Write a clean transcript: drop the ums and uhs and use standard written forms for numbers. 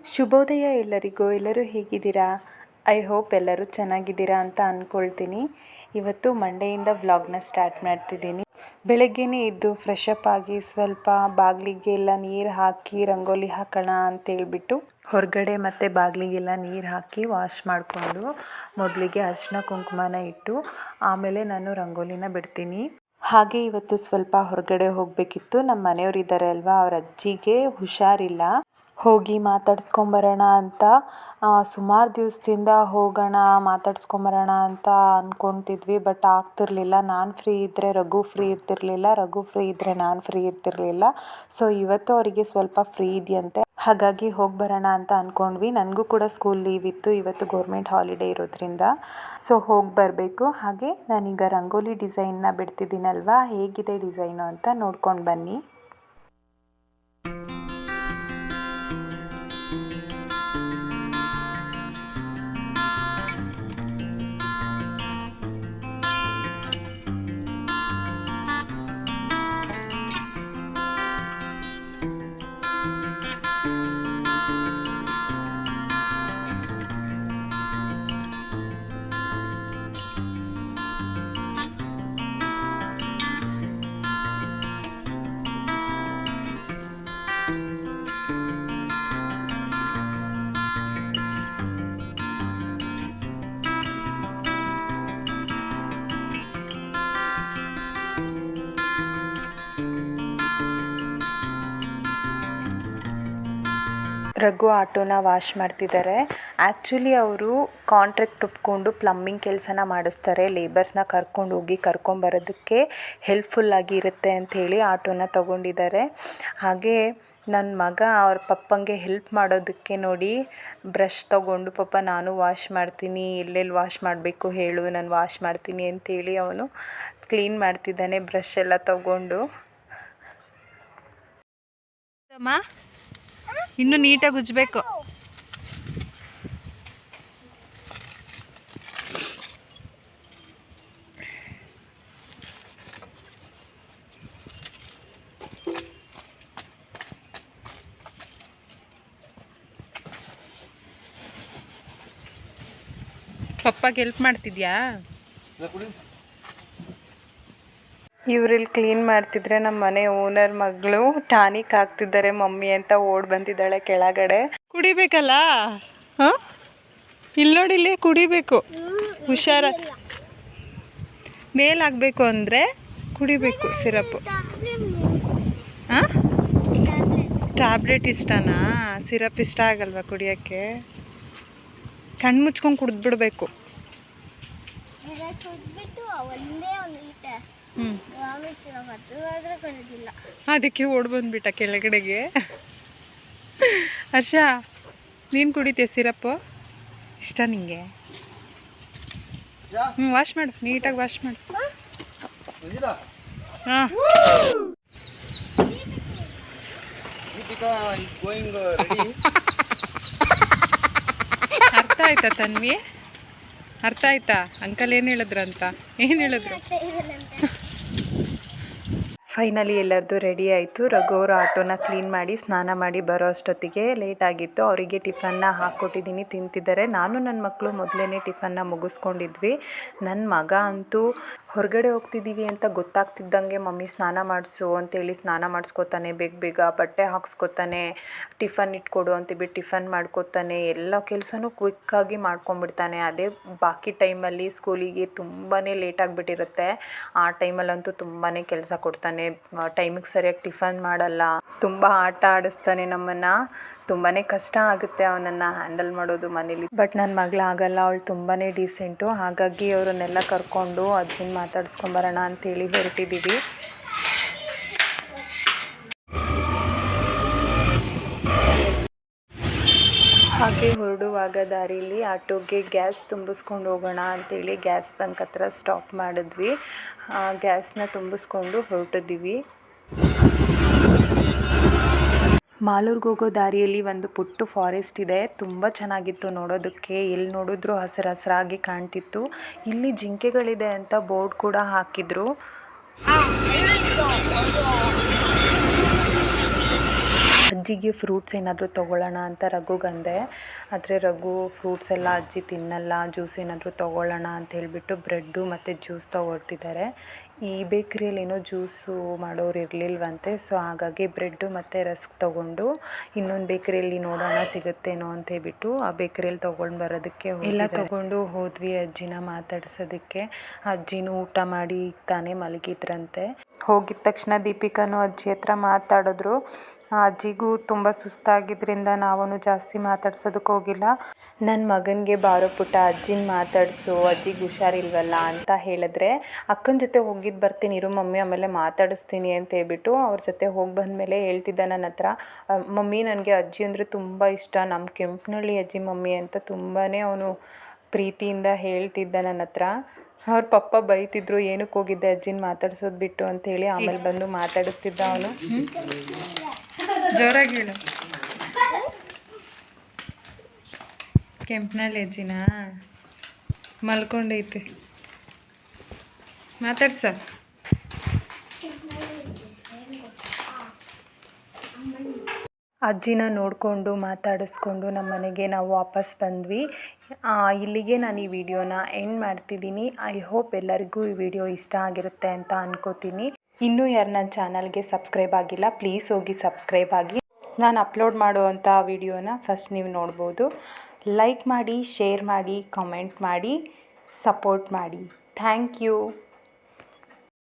ಶುಭೋದಯ ಎಲ್ಲರಿಗೂ. ಎಲ್ಲರೂ ಹೇಗಿದ್ದೀರಾ? ಐ ಹೋಪ್ ಎಲ್ಲರೂ ಚೆನ್ನಾಗಿದ್ದೀರಾ ಅಂತ ಅಂದ್ಕೊಳ್ತೀನಿ. ಇವತ್ತು ಮಂಡೆಯಿಂದ ವ್ಲಾಗ್ನ ಸ್ಟಾರ್ಟ್ ಮಾಡ್ತಿದ್ದೀನಿ. ಬೆಳಗ್ಗೆನೇ ಎದ್ದು ಫ್ರೆಶ್ ಅಪ್ ಆಗಿ ಸ್ವಲ್ಪ ಬಾಗಿಲಿಗೆಲ್ಲ ನೀರು ಹಾಕಿ ರಂಗೋಲಿ ಹಾಕೋಣ ಅಂತೇಳ್ಬಿಟ್ಟು ಹೊರಗಡೆ ಮತ್ತು ಬಾಗಿಲಿಗೆಲ್ಲ ನೀರು ಹಾಕಿ ವಾಶ್ ಮಾಡಿಕೊಂಡು ಮೊದಲಿಗೆ ಅರಿಶಿನ ಕುಂಕುಮನ ಇಟ್ಟು ಆಮೇಲೆ ನಾನು ರಂಗೋಲಿನ ಬಿಡ್ತೀನಿ. ಹಾಗೆ ಇವತ್ತು ಸ್ವಲ್ಪ ಹೊರಗಡೆ ಹೋಗಬೇಕಿತ್ತು. ನಮ್ಮ ಮನೆಯವರು ಇದ್ದಾರೆ ಅಲ್ವಾ, ಅವ್ರ ಅಜ್ಜಿಗೆ ಹುಷಾರಿಲ್ಲ. ಹೋಗಿ ಮಾತಾಡ್ಸ್ಕೊಂಬರೋಣ ಅಂತ ಸುಮಾರು ದಿವಸದಿಂದ ಹೋಗೋಣ ಮಾತಾಡ್ಸ್ಕೊಂಬರೋಣ ಅಂತ ಅಂದ್ಕೊತಿದ್ವಿ. ಬಟ್ ಆಗ್ತಿರ್ಲಿಲ್ಲ. ನಾನು ಫ್ರೀ ಇದ್ದರೆ ರಘು ಫ್ರೀ ಇರ್ತಿರ್ಲಿಲ್ಲ, ರಘು ಫ್ರೀ ಇದ್ದರೆ ನಾನು ಫ್ರೀ ಇರ್ತಿರ್ಲಿಲ್ಲ. ಸೊ ಇವತ್ತು ಅವರಿಗೆ ಸ್ವಲ್ಪ ಫ್ರೀ ಇದೆಯಂತೆ, ಹಾಗಾಗಿ ಹೋಗಿ ಬರೋಣ ಅಂತ ಅಂದ್ಕೊಂಡ್ವಿ. ನನಗೂ ಕೂಡ ಸ್ಕೂಲ್ ಲೀವ್ ಇತ್ತು, ಇವತ್ತು ಗೌರ್ಮೆಂಟ್ ಹಾಲಿಡೇ ಇರೋದ್ರಿಂದ. ಸೊ ಹೋಗಿ ಬರಬೇಕು. ಹಾಗೆ ನಾನೀಗ ರಂಗೋಲಿ ಡಿಸೈನ್ನ ಬಿಡ್ತಿದ್ದೀನಲ್ವಾ, ಹೇಗಿದೆ ಡಿಸೈನು ಅಂತ ನೋಡ್ಕೊಂಡು ಬನ್ನಿ. ರಘು ಆಟೋನ ವಾಶ್ ಮಾಡ್ತಿದ್ದಾರೆ. ಆ್ಯಕ್ಚುಲಿ ಅವರು ಕಾಂಟ್ರಾಕ್ಟ್ ಒಪ್ಕೊಂಡು ಪ್ಲಂಬಿಂಗ್ ಕೆಲಸನ ಮಾಡಿಸ್ತಾರೆ. ಲೇಬರ್ಸ್ನ ಕರ್ಕೊಂಡು ಹೋಗಿ ಕರ್ಕೊಂಬರೋದಕ್ಕೆ ಹೆಲ್ಪ್ಫುಲ್ಲಾಗಿ ಇರುತ್ತೆ ಅಂಥೇಳಿ ಆಟೋನ ತಗೊಂಡಿದ್ದಾರೆ. ಹಾಗೆ ನನ್ನ ಮಗ ಅವ್ರ ಪಪ್ಪಂಗೆ ಹೆಲ್ಪ್ ಮಾಡೋದಕ್ಕೆ ನೋಡಿ ಬ್ರಷ್ ತೊಗೊಂಡು, ಪಪ್ಪ ನಾನು ವಾಶ್ ಮಾಡ್ತೀನಿ, ಎಲ್ಲೆಲ್ಲಿ ವಾಶ್ ಮಾಡಬೇಕು ಹೇಳು, ನಾನು ವಾಶ್ ಮಾಡ್ತೀನಿ ಅಂಥೇಳಿ ಅವನು ಕ್ಲೀನ್ ಮಾಡ್ತಿದ್ದಾನೆ ಬ್ರಷ್ ಎಲ್ಲ ತಗೊಂಡು. ಇನ್ನು ನೀಟಾಗಿ ಉಜ್ಜಬೇಕು. ಪಪ್ಪಾಗೆ ಹೆಲ್ಪ್ ಮಾಡ್ತಿದ್ಯಾ? ಇವರಿಲ್ಲಿ ಕ್ಲೀನ್ ಮಾಡ್ತಿದ್ರೆ ನಮ್ಮ ಮನೆ ಓನರ್ ಮಗಳು ಟಾನಿಕ್ ಹಾಕ್ತಿದ್ದಾರೆ ಮಮ್ಮಿ ಅಂತ ಓಡ್ ಬಂದಿದ್ದಾಳೆ ಕೆಳಗಡೆ. ಕುಡಿಬೇಕಲ್ಲ, ಹಾಂ ಇಲ್ಲಿ ನೋಡಿ, ಇಲ್ಲೇ ಕುಡಿಬೇಕು. ಹುಷಾರ, ಮೇಲಾಗಬೇಕು ಅಂದರೆ ಕುಡಿಬೇಕು ಸಿರಪ್ಪು. ಹಾಂ, ಟ್ಯಾಬ್ಲೆಟ್ ಇಷ್ಟನಾ? ಸಿರಪ್ ಇಷ್ಟ ಆಗಲ್ವಾ ಕುಡಿಯೋಕ್ಕೆ? ಕಣ್ಣು ಮುಚ್ಕೊಂಡು ಕುಡಿದ್ಬಿಡ್ಬೇಕು. ಅದಕ್ಕೆ ಓಡ್ ಬಂದ್ಬಿಟ್ಟ ಕೆಳಗಡೆಗೆ. ಹರ್ಷ, ನೀನು ಕುಡಿತೀಯ ಸಿರಪ್ಪು? ಇಷ್ಟ ನಿಂಗೆ? ವಾಶ್ ಮಾಡು, ನೀಟಾಗಿ ವಾಶ್ ಮಾಡು. ಹಾಂ, ಅರ್ಥ ಆಯ್ತಾ ತನ್ವಿ? ಅರ್ಥ ಆಯ್ತಾ? ಅಂಕಲ್ ಏನು ಹೇಳಿದ್ರಂತ? ಏನು ಹೇಳಿದ್ರು? ಫೈನಲಿ ಎಲ್ಲರದ್ದು ರೆಡಿ ಆಯಿತು. ರಘು ಅವರು ಆಟೋನ ಕ್ಲೀನ್ ಮಾಡಿ ಸ್ನಾನ ಮಾಡಿ ಬರೋ ಅಷ್ಟೊತ್ತಿಗೆ ಲೇಟ್ ಆಗಿತ್ತು. ಅವರಿಗೆ ಟಿಫನ್ನ ಹಾಕ್ಕೊಟ್ಟಿದ್ದೀನಿ, ತಿಂತಿದ್ದಾರೆ. ನಾನು ನನ್ನ ಮಕ್ಕಳು ಮೊದಲೇ ಟಿಫನ್ನ ಮುಗಿಸ್ಕೊಂಡಿದ್ವಿ. ನನ್ನ ಮಗ ಅಂತೂ ಹೊರಗಡೆ ಹೋಗ್ತಿದ್ದೀವಿ ಅಂತ ಗೊತ್ತಾಗ್ತಿದ್ದಂಗೆ ಮಮ್ಮಿ ಸ್ನಾನ ಮಾಡಿಸು ಅಂತೇಳಿ ಸ್ನಾನ ಮಾಡಿಸ್ಕೊತಾನೆ, ಬೇಗ ಬೇಗ ಬಟ್ಟೆ ಹಾಕ್ಸ್ಕೊತಾನೆ, ಟಿಫನ್ ಇಟ್ಕೊಡು ಅಂತೇಳ್ಬಿಟ್ಟು ಟಿಫನ್ ಮಾಡ್ಕೊತಾನೆ. ಎಲ್ಲ ಕೆಲಸನೂ ಕ್ವಿಕ್ಕಾಗಿ ಮಾಡ್ಕೊಂಡ್ಬಿಡ್ತಾನೆ. ಅದೇ ಬಾಕಿ ಟೈಮಲ್ಲಿ ಸ್ಕೂಲಿಗೆ ತುಂಬಾ ಲೇಟ್ ಆಗಿಬಿಟ್ಟಿರುತ್ತೆ. ಆ ಟೈಮಲ್ಲಂತೂ ತುಂಬಾ ಕೆಲಸ ಕೊಡ್ತಾನೆ. ಟೈಮಿಗೆ ಸರಿಯಾಗಿ ಟಿಫನ್ ಮಾಡಲ್ಲ, ತುಂಬ ಆಟ ಆಡಿಸ್ತಾನೆ ನಮ್ಮನ್ನು. ತುಂಬಾ ಕಷ್ಟ ಆಗುತ್ತೆ ಅವನನ್ನು ಹ್ಯಾಂಡಲ್ ಮಾಡೋದು ಮನೇಲಿ. ಬಟ್ ನನ್ನ ಮಗಳು ಆಗಲ್ಲ, ಅವಳು ತುಂಬಾ ಡೀಸೆಂಟು. ಹಾಗಾಗಿ ಅವರನ್ನೆಲ್ಲ ಕರ್ಕೊಂಡು ಅಜ್ಜಿನ ಮಾತಾಡ್ಸ್ಕೊಂಬರೋಣ ಅಂತೇಳಿ ಹೊರಟಿದ್ದೀವಿ. ಹಾಗೆ ಹೊರಡುವಾಗ ದಾರಿಲಿ ಆಟೋಗೆ ಗ್ಯಾಸ್ ತುಂಬಿಸ್ಕೊಂಡು ಹೋಗೋಣ ಅಂತೇಳಿ ಗ್ಯಾಸ್ ಬಂಕ್ ಹತ್ರ ಸ್ಟಾಪ್ ಮಾಡಿದ್ವಿ. ಗ್ಯಾಸ್ನ ತುಂಬಿಸ್ಕೊಂಡು ಹೊರಟಿದ್ದೀವಿ. ಮಾಲೂರಿಗೆ ಹೋಗೋ ದಾರಿಯಲ್ಲಿ ಒಂದು ಪುಟ್ಟ ಫಾರೆಸ್ಟ್ ಇದೆ. ತುಂಬ ಚೆನ್ನಾಗಿತ್ತು ನೋಡೋದಕ್ಕೆ. ಎಲ್ಲಿ ನೋಡಿದ್ರೂ ಹಸಿರು ಹಸಿರಾಗಿ ಕಾಣ್ತಿತ್ತು. ಇಲ್ಲಿ ಜಿಂಕೆಗಳಿದೆ ಅಂತ ಬೋರ್ಡ್ ಕೂಡ ಹಾಕಿದ್ರು. ಅಜ್ಜಿಗೆ ಫ್ರೂಟ್ಸ್ ಏನಾದರೂ ತೊಗೊಳ್ಳೋಣ ಅಂತ ರಘುಗಂದೆ. ಆದರೆ ರಘು ಫ್ರೂಟ್ಸ್ ಎಲ್ಲ ಅಜ್ಜಿ ತಿನ್ನಲ್ಲ, ಜ್ಯೂಸ್ ಏನಾದರೂ ತೊಗೊಳ್ಳೋಣ ಅಂತ ಹೇಳಿಬಿಟ್ಟು ಬ್ರೆಡ್ಡು ಮತ್ತು ಜ್ಯೂಸ್ ತೊಗೊಳ್ತಿದ್ದಾರೆ. ಈ ಬೇಕ್ರಿಯಲ್ಲಿ ಏನೋ ಜ್ಯೂಸು ಮಾಡೋರು ಇರಲಿಲ್ವಂತೆ. ಸೊ ಹಾಗಾಗಿ ಬ್ರೆಡ್ಡು ಮತ್ತು ರಸ್ಕ್ ತೊಗೊಂಡು ಇನ್ನೊಂದು ಬೇಕ್ರಿಯಲ್ಲಿ ನೋಡೋಣ ಸಿಗುತ್ತೇನೋ ಅಂತ ಹೇಳ್ಬಿಟ್ಟು ಆ ಬೇಕ್ರಿಯಲ್ಲಿ ತೊಗೊಂಡು ಬರೋದಕ್ಕೆ ಎಲ್ಲ ತೊಗೊಂಡು ಹೋದ್ವಿ ಅಜ್ಜಿನ ಮಾತಾಡ್ಸೋದಕ್ಕೆ. ಅಜ್ಜಿನೂ ಊಟ ಮಾಡಿ ತಾನೇ ಮಲಗಿದ್ರಂತೆ. ಹೋಗಿದ ತಕ್ಷಣ ದೀಪಿಕಾನು ಅಜ್ಜಿ ಹತ್ರ ಮಾತಾಡಿದ್ರು. ಅಜ್ಜಿಗೂ ತುಂಬ ಸುಸ್ತಾಗಿದ್ದರಿಂದ ನಾವೂ ಜಾಸ್ತಿ ಮಾತಾಡ್ಸೋದಕ್ಕೆ ಹೋಗಿಲ್ಲ. ನನ್ನ ಮಗನಿಗೆ ಬಾರೋ ಪುಟ್ಟ ಅಜ್ಜಿನ ಮಾತಾಡಿಸು, ಅಜ್ಜಿಗೆ ಹುಷಾರಿಲ್ವಲ್ಲ ಅಂತ ಹೇಳಿದ್ರೆ, ಅಕ್ಕನ ಜೊತೆ ಹೋಗಿದ್ದು ಬರ್ತೀನಿ ಇರು ಮಮ್ಮಿ ಆಮೇಲೆ ಮಾತಾಡಿಸ್ತೀನಿ ಅಂತ ಹೇಳ್ಬಿಟ್ಟು ಅವ್ರ ಜೊತೆ ಹೋಗಿ ಬಂದಮೇಲೆ ಹೇಳ್ತಿದ್ದ ನನ್ನ ಹತ್ರ, ಮಮ್ಮಿ ನನಗೆ ಅಜ್ಜಿ ಅಂದರೆ ತುಂಬ ಇಷ್ಟ, ನಮ್ಮ ಕೆಂಪನಹಳ್ಳಿ ಅಜ್ಜಿ ಮಮ್ಮಿ ಅಂತ ತುಂಬಾ ಅವನು ಪ್ರೀತಿಯಿಂದ ಹೇಳ್ತಿದ್ದ ನನ್ನ ಹತ್ರ. ಅವ್ರ ಪಪ್ಪ ಬೈತಿದ್ರು, ಏನಕ್ಕೆ ಹೋಗಿದ್ದೆ ಅಜ್ಜಿನ ಮಾತಾಡ್ಸೋದು ಬಿಟ್ಟು ಅಂತೇಳಿ. ಆಮೇಲೆ ಬಂದು ಮಾತಾಡಿಸ್ತಿದ್ದ ಅವನು. ಜೋರಾಗಿ ಹೇಳು. ಕೆಂಪನಹಳ್ಳಿ ಅಜ್ಜಿನ ಮಲ್ಕೊಂಡೈತೆ, ಮಾತಾಡ್ಸ. ಅಜ್ಜಿನ ನೋಡಿಕೊಂಡು ಮಾತಾಡಿಸ್ಕೊಂಡು ನಮ್ಮ ಮನೆಗೆ ನಾವು ವಾಪಸ್ ಬಂದ್ವಿ. ಇಲ್ಲಿಗೆ ನಾನು ಈ ವಿಡಿಯೋನ ಎಂಡ್ ಮಾಡ್ತಿದ್ದೀನಿ. ಐ ಹೋಪ್ ಎಲ್ಲರಿಗೂ ಈ ವಿಡಿಯೋ ಇಷ್ಟ ಆಗಿರುತ್ತೆ ಅಂತ ಅನ್ಕೋತೀನಿ. ಇನ್ನೂ ಯಾರು ನನ್ನ ಚಾನಲ್ಗೆ ಸಬ್ಸ್ಕ್ರೈಬ್ ಆಗಿಲ್ಲ ಪ್ಲೀಸ್ ಹೋಗಿ ಸಬ್ಸ್ಕ್ರೈಬ್ ಆಗಿ. ನಾನು ಅಪ್ಲೋಡ್ ಮಾಡುವಂಥ ವಿಡಿಯೋನ ಫಸ್ಟ್ ನೀವು ನೋಡ್ಬೋದು. ಲೈಕ್ ಮಾಡಿ, ಶೇರ್ ಮಾಡಿ, ಕಮೆಂಟ್ ಮಾಡಿ, ಸಪೋರ್ಟ್ ಮಾಡಿ. Thank you.